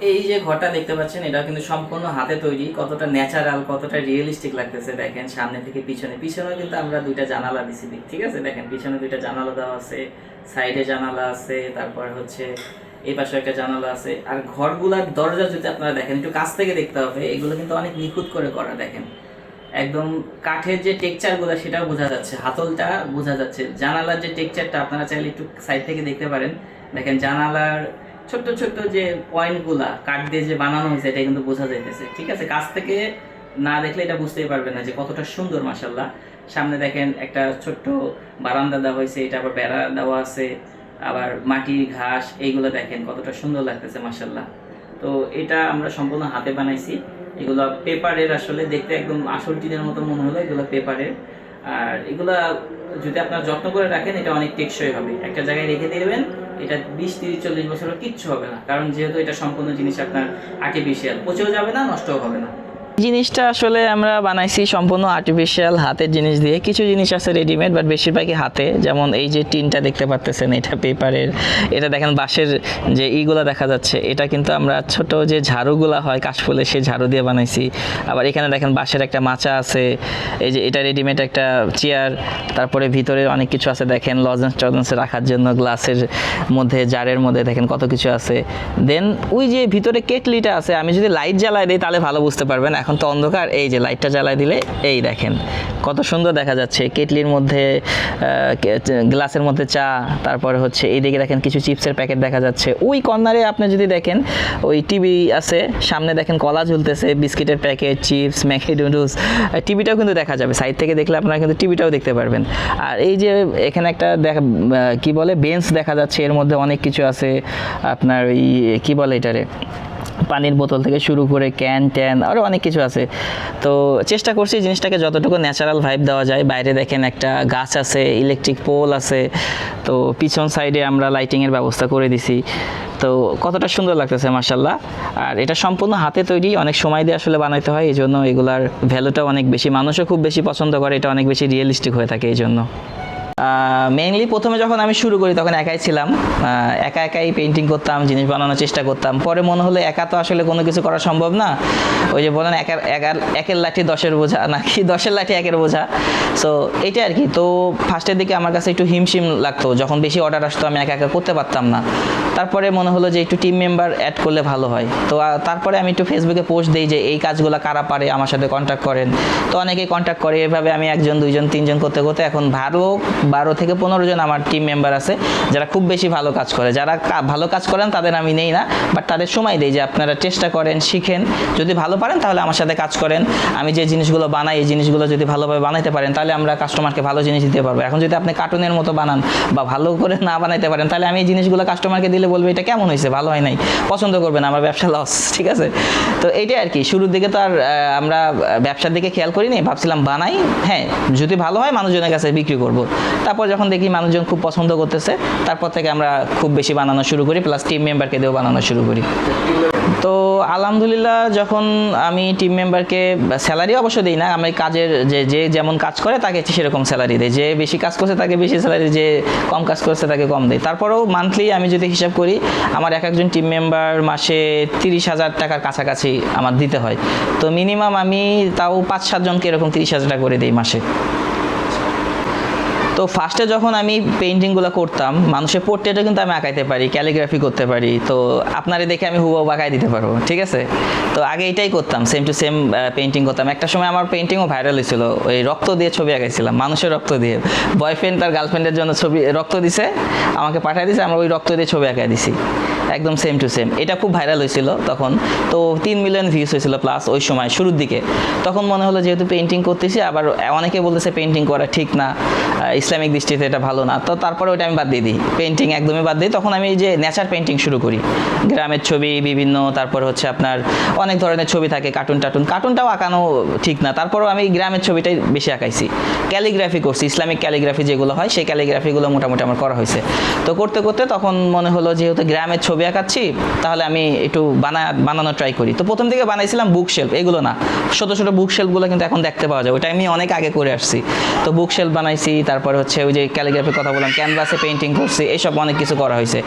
এই যে ঘরটা দেখতে পাচ্ছেন এটা কিন্তু সম্পূর্ণ হাতে তৈরি, কতটা ন্যাচারাল কতটা রিয়েলিস্টিক লাগতেছে দেখেন। সামনে থেকে পিছনে কিন্তু আমরা দুইটা জানালা দিছি, ঠিক আছে। দেখেন পিছনে দুইটা জানালা দেওয়া আছে, সাইডে জানালা আছে, তারপর হচ্ছে এই পাশে একটা জানালা আছে। আর ঘরগুলার দরজা যদি আপনারা দেখেন, একটু কাছ থেকে দেখতে হবে, এগুলো কিন্তু অনেক নিখুঁত করে করা। দেখেন একদম কাঠের যে টেক্সচারগুলো সেটাও বোঝা যাচ্ছে, হাতলটা বোঝা যাচ্ছে। জানালার যে টেক্সচারটা আপনারা চাইলে একটু সাইড থেকে দেখতে পারেন। দেখেন জানালার ছোট্ট ছোট্ট যে পয়েন্টগুলা কাঠ দিয়ে যে বানানো হয়েছে এটা কিন্তু বোঝা যাইতেছে, ঠিক আছে। কাছ থেকে না দেখলে এটা বুঝতেই পারবেন না যে কতটা সুন্দর মাশাআল্লাহ। সামনে দেখেন একটা ছোট্ট বারান্দা দেওয়া হয়েছে, এটা আবার বেড়া দেওয়া আছে, আবার মাটি ঘাস এইগুলো দেখেন কতটা সুন্দর লাগতেছে মাশাআল্লাহ। তো এটা আমরা সম্পূর্ণ হাতে বানাইছি। এগুলো পেপারের, আসলে দেখতে একদম আসল টিনের মতো মনে হলো, এগুলো পেপারের। আর এগুলা যদি আপনার যত্ন করে রাখেন এটা অনেক টেকসই হবে। একটা জায়গায় রেখে দেবেন, এটা 20, 30, 40 বছরও কিচ্ছু হবে না, কারণ যেহেতু এটা সম্পূর্ণ জিনিস আপনার আর্টিফিশিয়াল, পচেও যাবে না, নষ্টও হবে না। জিনিসটা আসলে আমরা বানাইছি সম্পূর্ণ আর্টিফিশিয়াল হাতের জিনিস দিয়ে। কিছু জিনিস আছে রেডিমেড, বাট বেশিরভাগই হাতে। যেমন এই যে টিনটা দেখতে পাচ্ছেন এটা পেপারের, এটা দেখেন বাঁশের যে ইগুলা দেখা যাচ্ছে, এটা কিন্তু আমরা ছোট যে ঝাড়ুগুলা হয় কাশফুলের, সেই ঝাড়ু দিয়ে বানাইছি। আবার এখানে দেখেন বাঁশের একটা মাচা আছে, এই যে এটা রেডিমেড একটা চেয়ার। তারপরে ভিতরে অনেক কিছু আছে দেখেন, লজেন্স টজেন্স রাখার জন্য গ্লাসের মধ্যে, জারের মধ্যে দেখেন কত কিছু আছে। দেন ওই যে ভিতরে কেটলিটা আছে, আমি যদি লাইট জ্বালাই দিই তাহলে ভালো বুঝতে পারবেন, এখন তো অন্ধকার। এই যে লাইটটা জ্বালাই দিলে এই দেখেন কত সুন্দর দেখা যাচ্ছে। কেটলির মধ্যে গ্লাসের মধ্যে চা, তারপরে হচ্ছে এইদিকে দেখেন কিছু চিপসের প্যাকেট দেখা যাচ্ছে। ওই কর্নারে আপনি যদি দেখেন ওই টিভি আছে, সামনে দেখেন কলা ঝুলতেছে, বিস্কিটের প্যাকেট, চিপস, ম্যাগি নুডলস। টিভিটাও কিন্তু দেখা যাবে, সাইড থেকে দেখলে আপনারা কিন্তু টিভিটাও দেখতে পারবেন। আর এই যে এখানে একটা দেখা কি বলে বেঞ্চ দেখা যাচ্ছে, এর মধ্যে অনেক কিছু আছে আপনার ওই কি বলে এটারে, পানির বোতল থেকে শুরু করে ক্যান ট্যান আরও অনেক কিছু আছে। তো চেষ্টা করছি জিনিসটাকে যতটুকু ন্যাচারাল ভাইব দেওয়া যায়। বাইরে দেখেন একটা গাছ আছে, ইলেকট্রিক পোল আছে, তো পিছন সাইডে আমরা লাইটিংয়ের ব্যবস্থা করে দিছি। তো কতটা সুন্দর লাগতেছে মাশাআল্লাহ। আর এটা সম্পূর্ণ হাতে তৈরি, অনেক সময় দিয়ে আসলে বানাইতে হয়, এই জন্য এগুলার ভ্যালুটাও অনেক বেশি, মানুষও খুব বেশি পছন্দ করে, এটা অনেক বেশি রিয়েলিস্টিক হয়ে থাকে এই জন্য। মেইনলি প্রথমে যখন আমি শুরু করি তখন একাই ছিলাম, একাই পেন্টিং করতাম, জিনিস বানানোর চেষ্টা করতাম। পরে মনে হলো একা তো আসলে কোনো কিছু করা সম্ভব না। ওই যে বলেন একের লাঠি 10-এর বোঝা, নাকি 10-এর লাঠি 1-এর বোঝা। সো এইটা আর কি। তো ফার্স্টের দিকে আমার কাছে একটু হিমশিম লাগতো, যখন বেশি অর্ডার আসতো আমি একা করতে পারতাম না। তারপরে মনে হলো যে একটু টিম মেম্বার অ্যাড করলে ভালো হয়। তো তারপরে আমি একটু ফেসবুকে পোস্ট দিই যে এই কাজগুলো কারা পারে আমার সাথে কন্ট্যাক্ট করেন। তো অনেকেই কন্ট্যাক্ট করে, এভাবে আমি 1 জন 2 জন 3 জন করতে করতে এখন 12 থেকে 15 জন আমার টিম মেম্বার আছে, যারা খুব বেশি ভালো কাজ করে। যারা ভালো কাজ করেন তাদের আমি নেই না, বাট তাদের সময় দিই যে আপনারা চেষ্টা করেন, শিখেন, যদি ভালো পারেন তাহলে আমার সাথে কাজ করেন। আমি যে জিনিসগুলো বানাই এই জিনিসগুলো যদি ভালোভাবে বানাইতে পারেন তাহলে আমরা কাস্টমারকে ভালো জিনিস দিতে পারবো। এখন যদি আপনি কার্টুনের মতো বানান বা ভালো করে না বানাইতে পারেন তাহলে আমি এই জিনিসগুলো কাস্টমারকে দিলে বলবে এটা কেমন হয়েছে, ভালো হয় নাই, পছন্দ করবে না, আমার ব্যবসা লস, ঠিক আছে। তো এইটাই আর কি। শুরুর দিকে তো আর আমরা ব্যবসার দিকে খেয়াল করিনি, ভাবছিলাম বানাই, হ্যাঁ যদি ভালো হয় মানুষজনের কাছে বিক্রি করব। তারপর যখন দেখি মানুষজন খুব পছন্দ করতেছে, তারপর থেকে আমরা খুব বেশি বানানো শুরু করি, প্লাস টিম মেম্বারকে দিয়েও বানানো শুরু করি। তো আলহামদুলিল্লাহ যখন আমি টিম মেম্বারকে স্যালারি অবশ্য দিই না, আমি কাজের যে যেমন কাজ করে তাকে সেরকম স্যালারি দেয়, যে বেশি কাজ করছে তাকে বেশি স্যালারি, যে কম কাজ করছে তাকে কম দেয়। তারপরেও মান্থলি আমি যদি হিসাব করি আমার একজন টিম মেম্বার মাসে 30,000 টাকার কাছাকাছি আমার দিতে হয়। তো মিনিমাম আমি তাও 5-7 জনকে এরকম 30,000 টাকা করে দিই মাসে। তো ফার্স্টে যখন আমি পেইন্টিংগুলো করতাম, মানুষের পোর্ট্রেটও কিন্তু আমি আঁকাইতে পারি, ক্যালিগ্রাফি করতে পারি। তো আপনারে দেখে আমি হুবহু আঁকাই দিতে পারবো, ঠিক আছে। তো আগে এটাই করতাম, সেম টু সেম পেইন্টিং করতাম। একটা সময় আমার পেইন্টিংও ভাইরাল হয়েছিল, ওই রক্ত দিয়ে ছবি আঁকাইছিলাম, মানুষের রক্ত দিয়ে। বয়ফ্রেন্ড তার গার্লফ্রেন্ডের জন্য ছবি রক্ত দিছে, আমাকে পাঠিয়ে দিছে, আমরা ওই রক্ত দিয়ে ছবি আঁকাই দিছি, একদম সেম টু সেম। এটা খুব ভাইরাল হয়েছিল তখন। তো 3 মিলিয়ন ভিউজ হয়েছিল প্লাস ওই সময় শুরুর দিকে। তখন মনে হলো যেহেতু পেইন্টিং করতেছি, আবার অনেকে বলতেছে পেইন্টিং করা ঠিক না, ইসলামিক দৃষ্টিতে এটা ভালো না। তো তারপরে ওইটা আমি বাদ দিয়ে দিই, পেইন্টিং একদমই বাদ দিই। তখন আমি যে নেচার পেইন্টিং শুরু করি, গ্রামের ছবি বিভিন্ন, তারপর হচ্ছে আপনার অনেক ধরনের ছবি থাকে, কার্টুনটাও আঁকানো ঠিক না, তারপরেও আমি গ্রামের ছবিটাই বেশি আঁকাইছি। ক্যালিগ্রাফি করছি, ইসলামিক ক্যালিগ্রাফি যেগুলো হয় সেই ক্যালিগ্রাফিগুলো মোটামুটি আমার করা হয়েছে। তো করতে করতে তখন মনে হলো যেহেতু গ্রামের ছবি আঁকাচ্ছি তাহলে আমি একটু বানানো ট্রাই করি। তো প্রথম দিকে বানাইছিলাম বুক শেলফ, এগুলো না, ছোট ছোট বুক শেলফগুলো কিন্তু এখন দেখতে পাওয়া যায়, ওটা আমি অনেক আগে করে আসছি। তো বুক শেলফ বানাইছি, তারপরে হচ্ছে ওই যে ক্যালিগ্রাফির কথা বললাম, ক্যানভাসে পেইন্টিং করছি, এইসব অনেক কিছু করা হয়েছে।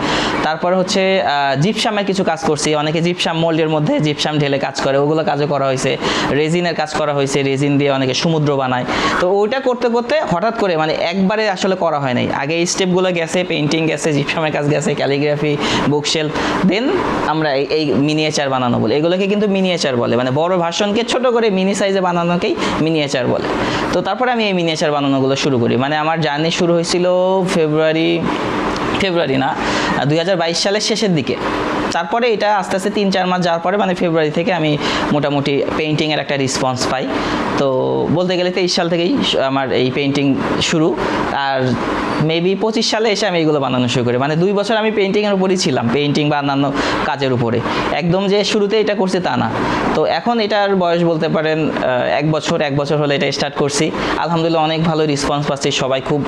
তারপরে হচ্ছে জিপসামের কিছু কাজ করছি, অনেকে জিপসাম মোল্ডের মধ্যে জিপসাম ঢেলে কাজ করে, ওগুলো কাজও করা হয়েছে। রেজিনের কাজ করা হয়েছে, রেজিন দিয়ে অনেকে সমুদ্র বানায়। তো ওইটা করতে করতে হঠাৎ করে মানে একবারে আসলে করা হয় নাই, আগে এই স্টেপগুলো গেছে, পেইন্টিং গেছে, জিপসামের কাজ গেছে, ক্যালিগ্রাফি, বুকশেলফ, দেন আমরা এই মিনিয়েচার বানানো বলে, এগুলোকে কিন্তু মিনিয়েচার বলে, মানে বড় ভার্সনকে ছোট করে মিনি সাইজে বানানোকেই মিনিয়েচার বলে। তো তারপরে আমি এই মিনিয়েচার বানানোগুলো শুরু করি। মানে আমার জার্নি শুরু হয়েছিল ফেব্রুয়ারি না 2022 সালের শেষের দিকে। তারপরে এটা আস্তে আস্তে 3-4 মাস যাওয়ার পরে মানে ফেব্রুয়ারি থেকে আমি মোটামুটি পেইন্টিংয়ের একটা রেসপন্স পাই। তো বলতে গেলে 23 সাল থেকেই আমার এই পেইন্টিং শুরু, আর মেবি 25 সালে এসে আমি এগুলো বানানো শুরু করি। মানে 2 বছর আমি পেইন্টিংয়ের উপরেই ছিলাম, পেইন্টিং বা অন্যান্য কাজের উপরে, একদম যে শুরুতে এটা করছি তা না। তো এখন এটার বয়স বলতে পারেন 1 বছর হলে এটা স্টার্ট করছি। আলহামদুলিল্লাহ অনেক ভালো রেসপন্স পাচ্ছি, সবাই খুব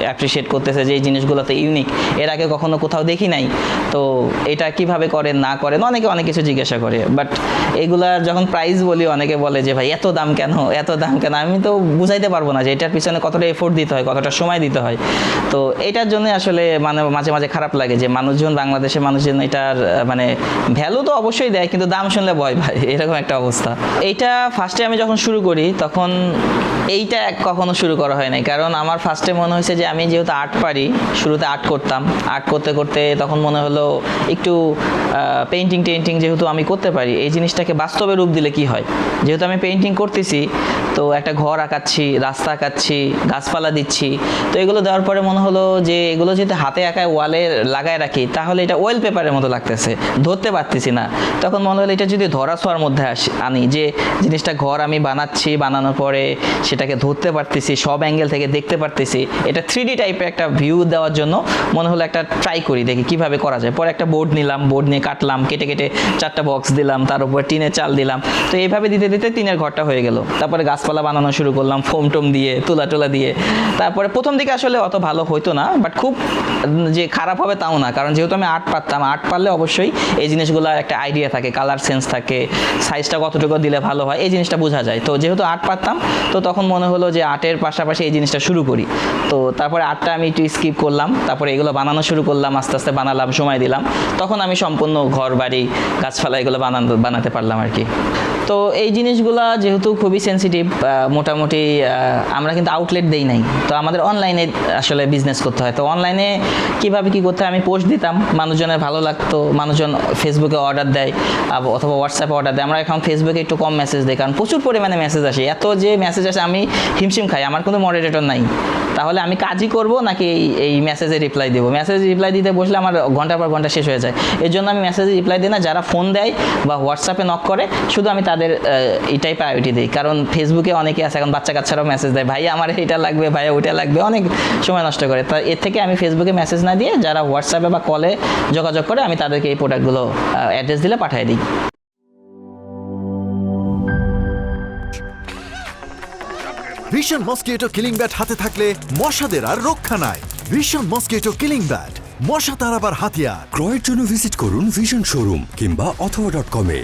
অ্যাপ্রিসিয়েট করতেছে যে এই জিনিসগুলোতে ইউনিক, এর আগে কখনো কোথাও দেখি নাই। তো এটা কিভাবে করেন না করেন অনেকে অনেক কিছু জিজ্ঞাসা করে, বাট এগুলা যখন প্রাইস বলি অনেকে বলে যে ভাই এত দাম কেন, আমি তো বুঝাইতে পারবো না যে এটার পিছনে কতটা এফোর্ট দিতে হয়, কতটা সময় দিতে হয়। তো এটার জন্য আসলে মানে মাঝে মাঝে খারাপ লাগে যে মানুষজন, বাংলাদেশের মানুষজন এটার মানে ভ্যালু তো অবশ্যই দেয়, কিন্তু দাম শুনলে ভয় পায়, এরকম একটা অবস্থা। এইটা ফার্স্টে আমি যখন শুরু করি তখন এইটা কখনো শুরু করা হয় নাই, কারণ আমার ফার্স্টে মনে হয়েছে যে আমি যেহেতু আর্ট পারি, শুরুতে আর্ট করতাম, আর্ট করতে করতে তখন মনে হলো একটু পেইন্টিং যেহেতু আমি করতে পারি, এই জিনিসটাকে বাস্তবে রূপ দিলে কি হয়। যেহেতু আমি পেইন্টিং করতেছি, তো একটা ঘর আঁকাচ্ছি, রাস্তা আঁকাচ্ছি, গাছপালা দিচ্ছি, তো এগুলো দেওয়ার পরে মনে হলো যে এগুলো যদি হাতে আঁকায় ওয়ালে লাগায় রাখি তাহলে এটা অয়েল পেপারের মতো লাগতেছে, ধরতে পারতেছি না। তখন মনে হলো এটা যদি ধরা ছোঁয়ার মধ্যে আনি, যে জিনিসটা ঘর আমি বানাচ্ছি, বানানোর পরে সেটাকে ধরতে পারতেছি, সব অ্যাঙ্গেল থেকে দেখতে পারতেছি, এটা 3D টাইপের একটা ভিউ দেওয়ার জন্য মনে হলো একটা ট্রাই করি, দেখি কিভাবে করা যায়। পরে একটা বোর্ড নিলাম, বোর্ড নিয়ে কাটলাম, কেটে 4টা বক্স দিলাম, তার উপর টিনের চাল দিলাম। তো এইভাবে দিতে দিতে টিনের ঘরটা হয়ে গেল। তারপরে গাছপালা বানানো শুরু করলাম, ফোম টোম দিয়ে, তুলা দিয়ে। তারপরে প্রথম দিকে আসলে অত ভালো হইতো না, বাট খুব যে খারাপ হবে তাও না, কারণ যেহেতু আমি আর্ট পারতাম, আর্ট পারলে অবশ্যই এই জিনিসগুলো একটা আইডিয়া থাকে, কালার সেন্স থাকে, সাইজটা কতটুকু দিলে ভালো হয় এই জিনিসটা বোঝা যায়। তো যেহেতু আর্ট পারতাম, তো তখন মনে হলো যে আর্টের পাশাপাশি এই জিনিসটা শুরু করি। তো তারপরে আর্টটা আমি একটু স্কিপ করলাম, তারপরে এগুলো বানানো শুরু করলাম, আস্তে আস্তে বানালাম, সময় দিলাম, তখন আমি সম্পূর্ণ ঘর বাড়ি গাছপালা এগুলো বানাতে পারলাম আর কি। তো এই জিনিসগুলো যেহেতু খুবই সেন্সিটিভ, মোটামুটি আমরা কিন্তু আউটলেট দেই নাই, তো আমাদের অনলাইনে আসলে বিজনেস করতে হয়। তো অনলাইনে কীভাবে কী করতে হয়, আমি পোস্ট দিতাম, মানুষজনের ভালো লাগতো, মানুষজন ফেসবুকে অর্ডার দেয় অথবা হোয়াটসঅ্যাপে অর্ডার দেয়। আমরা এখন ফেসবুকে একটু কম মেসেজ দিই, কারণ প্রচুর পরিমাণে মেসেজ আসে, এত যে মেসেজ আসে আমি হিমশিম খাই, আমার কোনো মডারেটর নাই। তাহলে আমি কাজই করব নাকি এই মেসেজে রিপ্লাই দেবো? মেসেজে রিপ্লাই দিতে বসলে আমার ঘন্টার পর ঘন্টা শেষ হয়ে যায়। এর জন্য আমি মেসেজে রিপ্লাই দিই না, যারা ফোন দেয় বা হোয়াটসঅ্যাপে নক করে শুধু আমি তাদের এটাই প্রায়োরিটি দিই। কারণ ফেসবুকে অনেকে আছে, এখন বাচ্চা কাচ্চারাও মেসেজ দেয়, ভাই আমার এটা লাগবে, ভাই ওইটা লাগবে, অনেক সময় নষ্ট করে। তা এর থেকে আমি ফেসবুকে মেসেজ না দিয়ে যারা হোয়াটসঅ্যাপে বা কলে যোগাযোগ করে আমি তাদেরকে এই প্রোডাক্টগুলো অ্যাড্রেস দিলে পাঠিয়ে দিই। ভিশন মসকিটো কিলিং ব্যাট হাতে থাকলে মশাদের আর রক্ষা নাই। ভিশন মসকিটো কিলিং ব্যাট, মশা তাড়াবার হাতিয়ার। ক্রয়ের জন্য ভিজিট করুন ভিশন শোরুম কিংবা অথবা.com-এ।